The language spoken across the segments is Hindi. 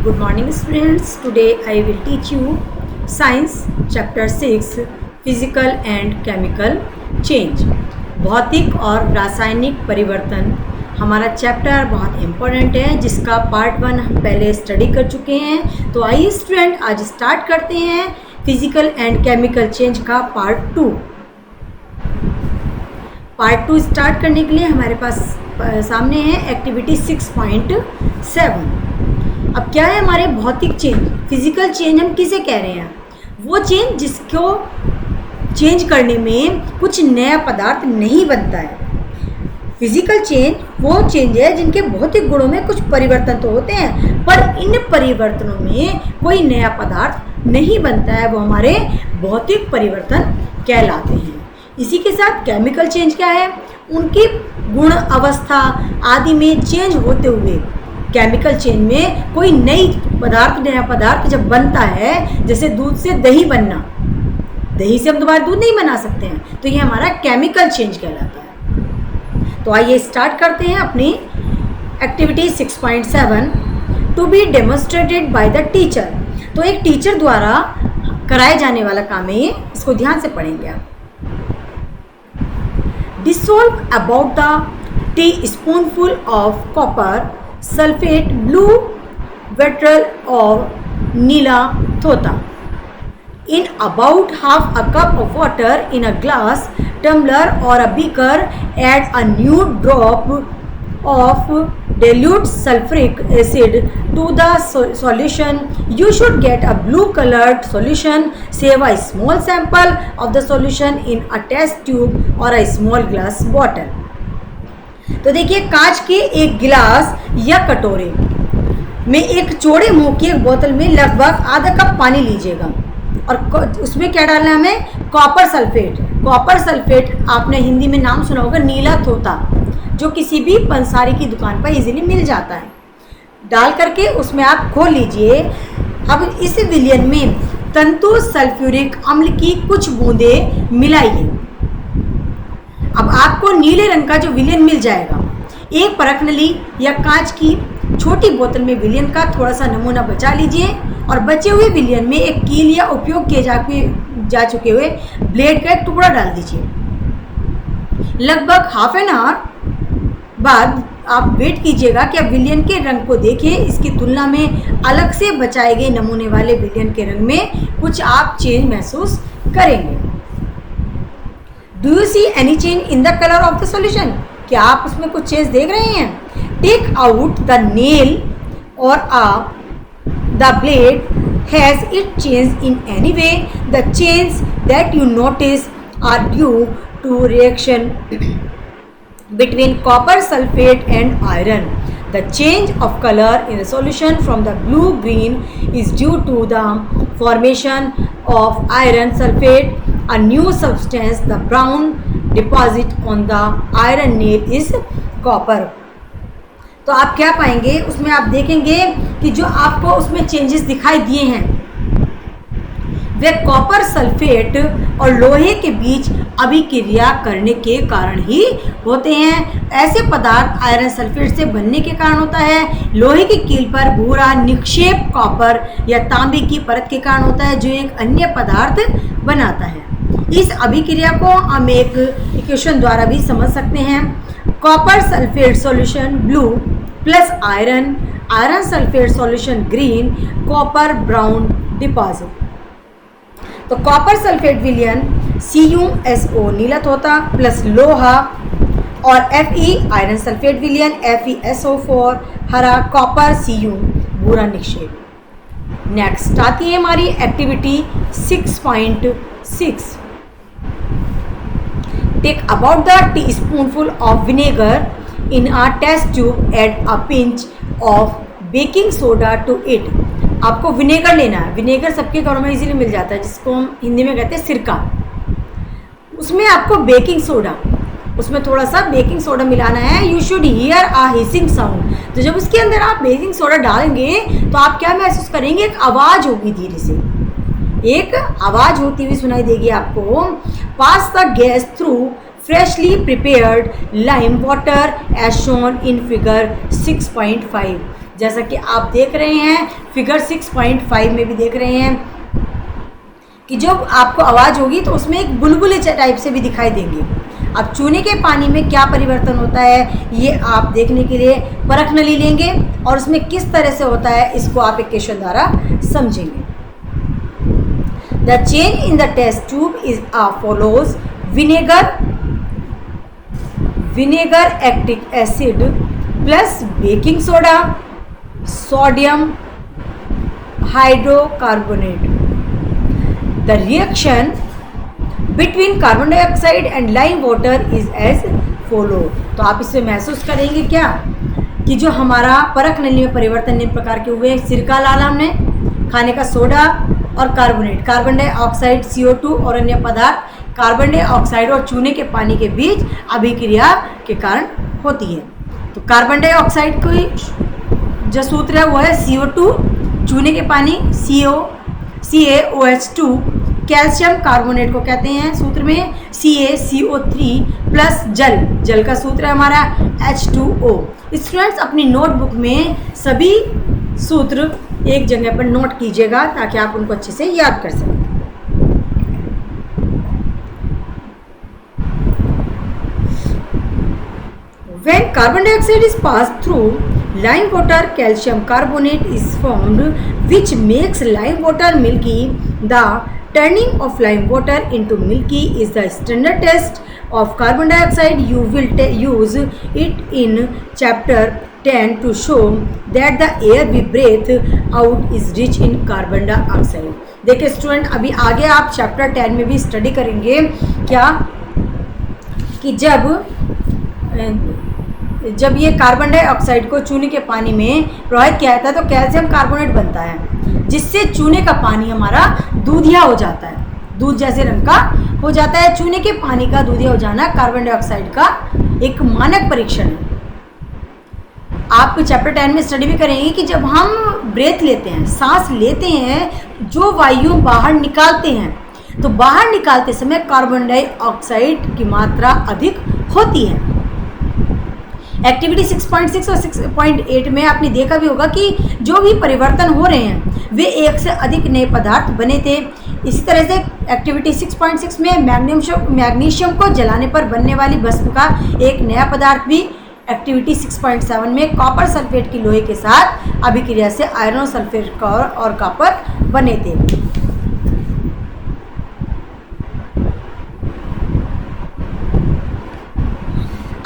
Good morning students. Today I will teach you Science Chapter 6 Physical and Chemical Change. भौतिक और रासायनिक परिवर्तन हमारा चैप्टर बहुत इम्पोर्टेंट है, जिसका पार्ट 1 हम पहले स्टडी कर चुके हैं। तो आइए स्टूडेंट आज स्टार्ट करते हैं फिजिकल एंड केमिकल चेंज का पार्ट 2। पार्ट 2 स्टार्ट करने के लिए हमारे पास सामने है एक्टिविटी 6.7। अब क्या है हमारे भौतिक चेंज, फिजिकल चेंज हम किसे कह रहे हैं? वो चेंज जिसको चेंज करने में कुछ नया पदार्थ नहीं बनता है। फिजिकल चेंज वो चेंज है जिनके भौतिक गुणों में कुछ परिवर्तन तो होते हैं, पर इन परिवर्तनों में कोई नया पदार्थ नहीं बनता है, वो हमारे भौतिक परिवर्तन कहलाते हैं। इसी के साथ केमिकल चेंज क्या है? उनकी गुण अवस्था आदि में चेंज होते हुए केमिकल चेंज में कोई नया पदार्थ जब बनता है, जैसे दूध से दही बनना, दही से हम दोबारा दूध नहीं बना सकते हैं, तो ये हमारा केमिकल चेंज कहलाता है। तो आइए स्टार्ट करते हैं अपनी activity 6.7 to be demonstrated by the teacher. तो एक टीचर द्वारा कराया जाने वाला काम है ये, इसको ध्यान से पढ़ेंगे आप। Dissolve about the teaspoonful of copper sulfate blue vitriol or Nila Thota in about half a cup of water in a glass tumbler or a beaker. Add a new drop of dilute sulfuric acid to the solution. You should get a blue colored solution. Save a small sample of the solution in a test tube or a small glass bottle. तो देखिए, कांच के एक गिलास या कटोरे में एक चौड़े मुंह की एक बोतल में लगभग आधा कप पानी लीजिएगा और उसमें क्या डालना है हमें? Copper sulphate. कॉपर सल्फेट आपने हिंदी में नाम सुना होगा नीला तोता, जो किसी भी पंसारी की दुकान पर इजीली मिल जाता है। डाल करके उसमें आप घोल लीजिए। अब इस विलयन में तंतु सल्फ्यूरिक अम्ल की कुछ बूंदें मिलाइए। अब आपको नीले रंग का जो विलयन मिल जाएगा। एक परख नली या कांच की छोटी बोतल में विलयन का थोड़ा सा नमूना बचा लीजिए और बचे हुए विलयन में एक कील या उपयोग किए जा चुके हुए ब्लेड का एक टुकड़ा डाल दीजिए। लगभग हाफ एन आवर बाद आप वेट कीजिएगा कि आप विलयन के रंग को देखिए। इसकी तुलना में अलग से बचाए गए नमूने वाले विलयन के रंग में कुछ आप चेंज महसूस करेंगे। Do you see any change in the colour of the solution? क्या आप उसमें कुछ चेंज देख रहे हैं? टेक आउट द नेल और the blade has it change in any way? The change that you notice are due to reaction between copper sulfate and iron. The change of color in the solution from the blue green is due to the formation of iron sulfate, a new substance. The brown deposit on the iron nail is copper. तो आप क्या पाएंगे उसमें? आप देखेंगे कि जो आपको उसमें चेंजेस दिखाई दिए हैं वे कॉपर सल्फेट और लोहे के बीच अभिक्रिया करने के कारण ही होते हैं। ऐसे पदार्थ आयरन सल्फेट से बनने के कारण होता है। लोहे की कील पर भूरा निक्षेप कॉपर या तांबे की परत के कारण होता है, जो एक अन्य पदार्थ बनाता है। इस अभिक्रिया को हम एक इक्वेशन द्वारा भी समझ सकते हैं। Copper sulphate solution blue plus iron sulphate solution green, copper brown deposit. तो कॉपर सल्फेट विलयन CuSO नीला तोता प्लस लोहा और Fe आयरन सल्फेट विलयन FeSO4 हरा, कॉपर Cu भूरा निक्षेप। नेक्स्ट आती है हमारी activity 6.6। Take about the teaspoonful of vinegar in a test tube, add a pinch of baking soda to it. आपको विनेगर लेना है। विनेगर सबके घरों में इजीली मिल जाता है, जिसको हम हिंदी में कहते हैं सिरका। उसमें आपको बेकिंग सोडा, उसमें थोड़ा सा बेकिंग सोडा मिलाना है। You should hear a hissing sound. तो जब उसके अंदर आप बेकिंग सोडा डालेंगे तो आप क्या महसूस करेंगे? एक आवाज़ होगी, धीरे से एक आवाज़ होती हुई सुनाई देगी आपको। Pass the gas through freshly prepared lime water as shown in figure 6.5. जैसा कि आप देख रहे हैं फिगर 6.5 में भी देख रहे हैं कि जो आपको आवाज़ होगी तो उसमें एक बुलबुले टाइप से भी दिखाई देंगे। अब चूने के पानी में क्या परिवर्तन होता है ये आप देखने के लिए परख नली लेंगे और उसमें किस तरह से होता है इसको आप एक क्वेश्चन द्वारा समझेंगे। The change in the test tube is follows vinegar acetic acid plus baking soda sodium hydrocarbonate. The reaction between carbon dioxide and lime water is as follow। तो आप इससे महसूस करेंगे क्या कि जो हमारा परख नली में परिवर्तन निम्न प्रकार के हुए, सिरका डाला हमने, खाने का सोडा और कार्बोनेट, कार्बन डाइऑक्साइड CO2 और अन्य पदार्थ कार्बन डाइऑक्साइड और चूने के पानी के बीच अभिक्रिया के कारण होती है। तो कार्बन डाइऑक्साइड की जो सूत्र है वो है CO2, चूने के पानी CaOH2, कैल्शियम कार्बोनेट को कहते हैं सूत्र में CaCO3 प्लस जल का सूत्र है हमारा H2O। स्टूडेंट्स अपनी नोटबुक में सभी सूत्र एक जगह पर नोट कीजिएगा ताकि आप उनको अच्छे से याद कर सकें। When carbon dioxide is passed through lime water, calcium carbonate is formed, which makes lime water milky. The turning of lime water into milky is the standard test of carbon dioxide. You will use it in chapter 10 to show that the air we breathe out is rich in carbon dioxide। देखिए स्टूडेंट, अभी आगे आप चैप्टर 10 में भी स्टडी करेंगे क्या कि जब ये कार्बन डाइऑक्साइड को चूने के पानी में प्रवाहित किया जाता है तो कैल्शियम कार्बोनेट बनता है, जिससे चूने का पानी हमारा दूधिया हो जाता है, दूध जैसे रंग का हो जाता है। चूने के पानी का दूधिया हो जाना कार्बन डाइऑक्साइड का एक मानक परीक्षण है। आप चैप्टर 10 में स्टडी भी करेंगे कि जब हम ब्रेथ लेते हैं, सांस लेते हैं, जो वायु बाहर निकालते हैं तो बाहर निकालते समय कार्बन डाइऑक्साइड की मात्रा अधिक होती है। एक्टिविटी 6.6 और 6.8 में आपने देखा भी होगा कि जो भी परिवर्तन हो रहे हैं वे एक से अधिक नए पदार्थ बने थे। इसी तरह से एक्टिविटी 6.6 में मैग्नीशियम को जलाने पर बनने वाली भस्म का एक नया पदार्थ भी एक्टिविटी 6.7 में कॉपर सल्फेट की लोहे के साथ अभिक्रिया से आयरन सल्फेट और कॉपर बने थे।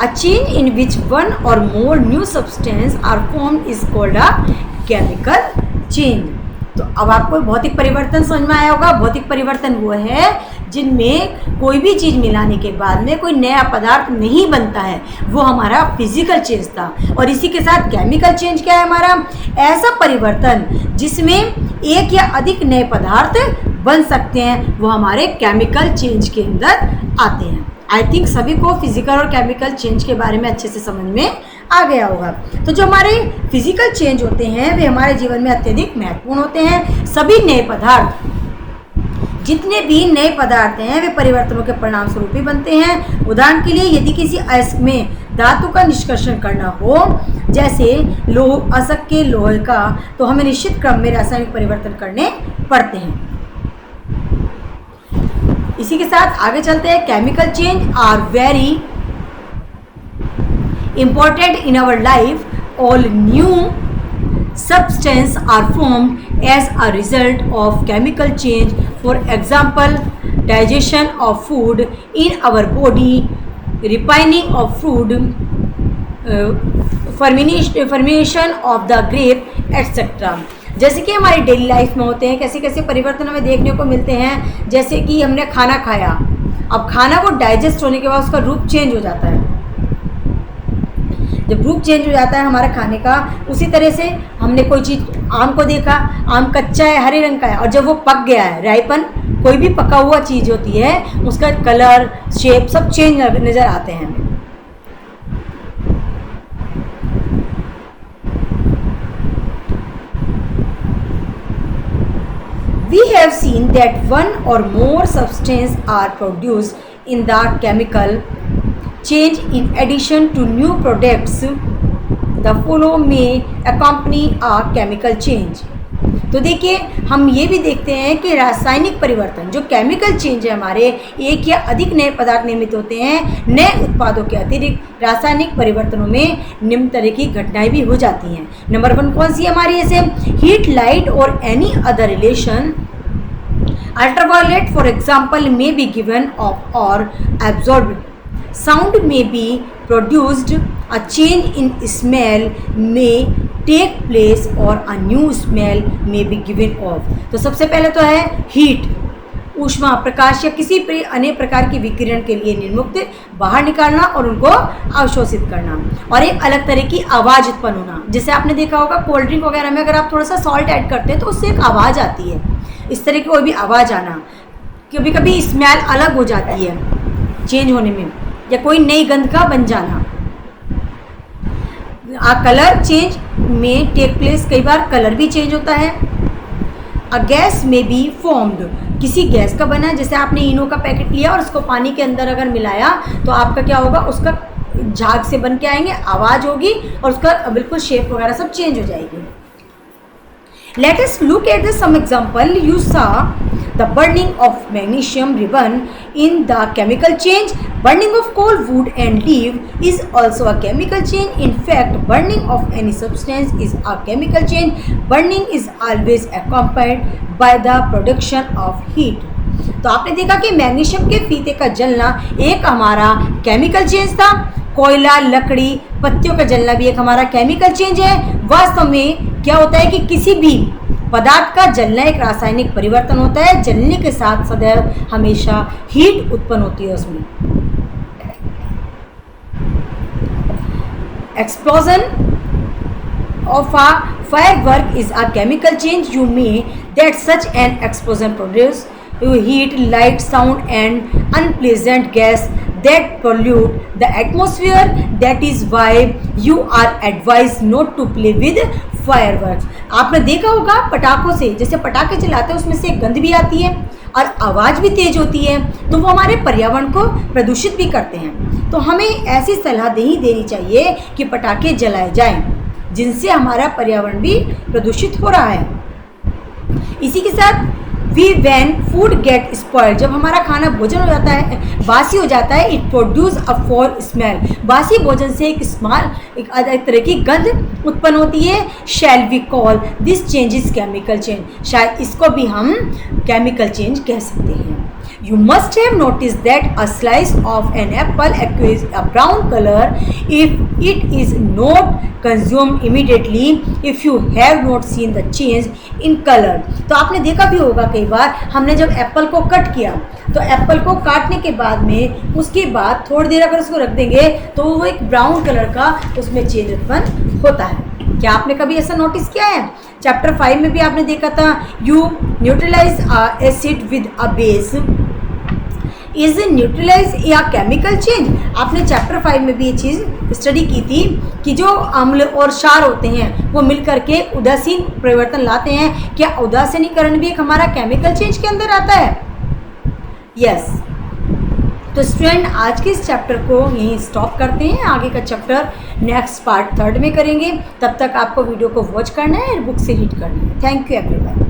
A change in which one or more new substance are formed is called a chemical change। तो अब आपको भौतिक परिवर्तन समझ में आया होगा। भौतिक परिवर्तन वो है जिनमें कोई भी चीज़ मिलाने के बाद में कोई नया पदार्थ नहीं बनता है, वो हमारा फिजिकल चेंज था। और इसी के साथ केमिकल चेंज क्या है हमारा? ऐसा परिवर्तन जिसमें एक या अधिक नए पदार्थ बन सकते हैं, वो हमारे केमिकल चेंज के अंदर आते हैं। आई थिंक सभी को फिजिकल और केमिकल चेंज के बारे में अच्छे से समझ में आ गया होगा। तो जो हमारे फिजिकल चेंज होते हैं वे हमारे जीवन में अत्यधिक महत्वपूर्ण होते हैं। सभी नए पदार्थ, जितने भी नए पदार्थ हैं वे परिवर्तनों के परिणाम स्वरूप ही बनते हैं। उदाहरण के लिए यदि किसी अयस्क में धातु का निष्कर्षण करना हो, जैसे लोह असक के लोहे का, तो हमें निश्चित क्रम में रासायनिक परिवर्तन करने पड़ते हैं। इसी के साथ आगे चलते हैं। Chemical change are very important in our life. All new substances are formed as a result of chemical change. For example, digestion of food in our body, refining of food, fermentation of the grape, etc. जैसे कि हमारी डेली लाइफ में होते हैं, कैसे कैसे परिवर्तन हमें देखने को मिलते हैं। जैसे कि हमने खाना खाया, अब खाना वो डाइजेस्ट होने के बाद उसका रूप चेंज हो जाता है। जब रूप चेंज हो जाता है हमारे खाने का, उसी तरह से हमने कोई चीज़, आम को देखा, आम कच्चा है, हरे रंग का है, और जब वो पक गया है, राइपन, कोई भी पका हुआ चीज़ होती है उसका कलर, शेप सब चेंज नज़र आते हैं। We have seen that one or more substances are produced in the chemical change in addition to new products the flow में अकम्पनी अ केमिकल चेंज। तो देखिए हम ये भी देखते हैं कि रासायनिक परिवर्तन, जो केमिकल चेंज है हमारे, एक या अधिक नए पदार्थ निर्मित होते हैं। नए उत्पादों के अतिरिक्त रासायनिक परिवर्तनों में निम्न तरह की घटनाएं भी हो जाती हैं। नंबर 1 कौन सी हमारी, ऐसे हीट, लाइट और any other relation. Ultraviolet, for example, may be given off or absorbed. Sound may be produced. A change in smell may take place or a new smell may be given off. तो सबसे पहले तो है हीट, ऊष्मा, प्रकाश या किसी भी अन्य प्रकार की विकिरण के लिए निर्मुक्त बाहर निकालना और उनको अवशोषित करना। और एक अलग तरह की आवाज़ उत्पन्न होना, जैसे आपने देखा होगा कोल्ड ड्रिंक वगैरह में अगर आप थोड़ा सा सॉल्ट ऐड करते हैं तो उससे एक आवाज़ आती है। इस तरह की कोई भी आवाज़ आना, कभी कभी स्मेल अलग हो जाती है चेंज होने में, या कोई नई गंध का बन जाना। कलर चेंज में टेक प्लेस, कई बार कलर भी चेंज होता है। अ गैस में बी फॉर्म्ड, किसी गैस का बना, जैसे आपने इनो का पैकेट लिया और उसको पानी के अंदर अगर मिलाया तो आपका क्या होगा, उसका झाग से बन के आएंगे, आवाज़ होगी और उसका बिल्कुल शेप वगैरह सब चेंज हो जाएगी। Let us look at some example. You saw the burning of magnesium ribbon in the chemical change. Burning of coal, wood and leaf is also a chemical change. In fact, burning of any substance is a chemical change. Burning is always accompanied by the production of heat. तो आपने देखा कि मैग्नीशियम के फीते का जलना एक हमारा केमिकल चेंज था। कोयला, लकड़ी, पत्तियों का जलना भी एक हमारा केमिकल चेंज है। वास्तव में क्या होता है कि किसी भी पदार्थ का जलना एक रासायनिक परिवर्तन होता है। जलने के साथ सदैव हमेशा हीट उत्पन्न होती है उसमें। Explosion of a firework is a chemical change. You may that such an explosion produce heat, light, sound and unpleasant gas that pollute the atmosphere. That is why you are advised not to play with fireworks. आपने देखा होगा पटाखों से, जैसे पटाखे चलाते हैं उसमें से गंध भी आती है और आवाज़ भी तेज होती है, तो वो हमारे पर्यावरण को प्रदूषित भी करते हैं। तो हमें ऐसी सलाह नहीं देनी चाहिए कि पटाखे जलाए जाएं, जिनसे हमारा पर्यावरण भी प्रदूषित हो रहा है। इसी के साथ when food get spoiled, जब हमारा खाना भोजन हो जाता है, बासी हो जाता है, it produce a foul smell. बासी भोजन से एक अलग तरह की गंध उत्पन्न होती है। Shall we call this change is chemical change? शायद इसको भी हम chemical change कह सकते हैं। You must have noticed that a slice of an apple acquires a brown color if it is not consumed immediately. If you have not seen the change in color, तो आपने देखा भी होगा कई बार हमने जब एप्पल को कट किया तो एप्पल को काटने के बाद में उसके बाद थोड़ी देर अगर उसको रख देंगे तो वो एक ब्राउन कलर का उसमें चेंज उत्पन्न होता है। क्या आपने कभी ऐसा नोटिस किया है? चैप्टर 5 में भी आपने देखा था, you neutralise acid with a base is neutralise या केमिकल चेंज। आपने चैप्टर 5 में भी ये चीज़ स्टडी की थी कि जो अम्ल और क्षार होते हैं वो मिलकर के उदासीन परिवर्तन लाते हैं। क्या उदासीनीकरण भी एक हमारा केमिकल चेंज के अंदर आता है? यस। तो स्टूडेंट आज के इस चैप्टर को यहीं स्टॉप करते हैं, आगे का चैप्टर नेक्स्ट पार्ट 3rd में करेंगे। तब तक आपको वीडियो को वॉच करना है और बुक से रीड करना है। Thank you everyone.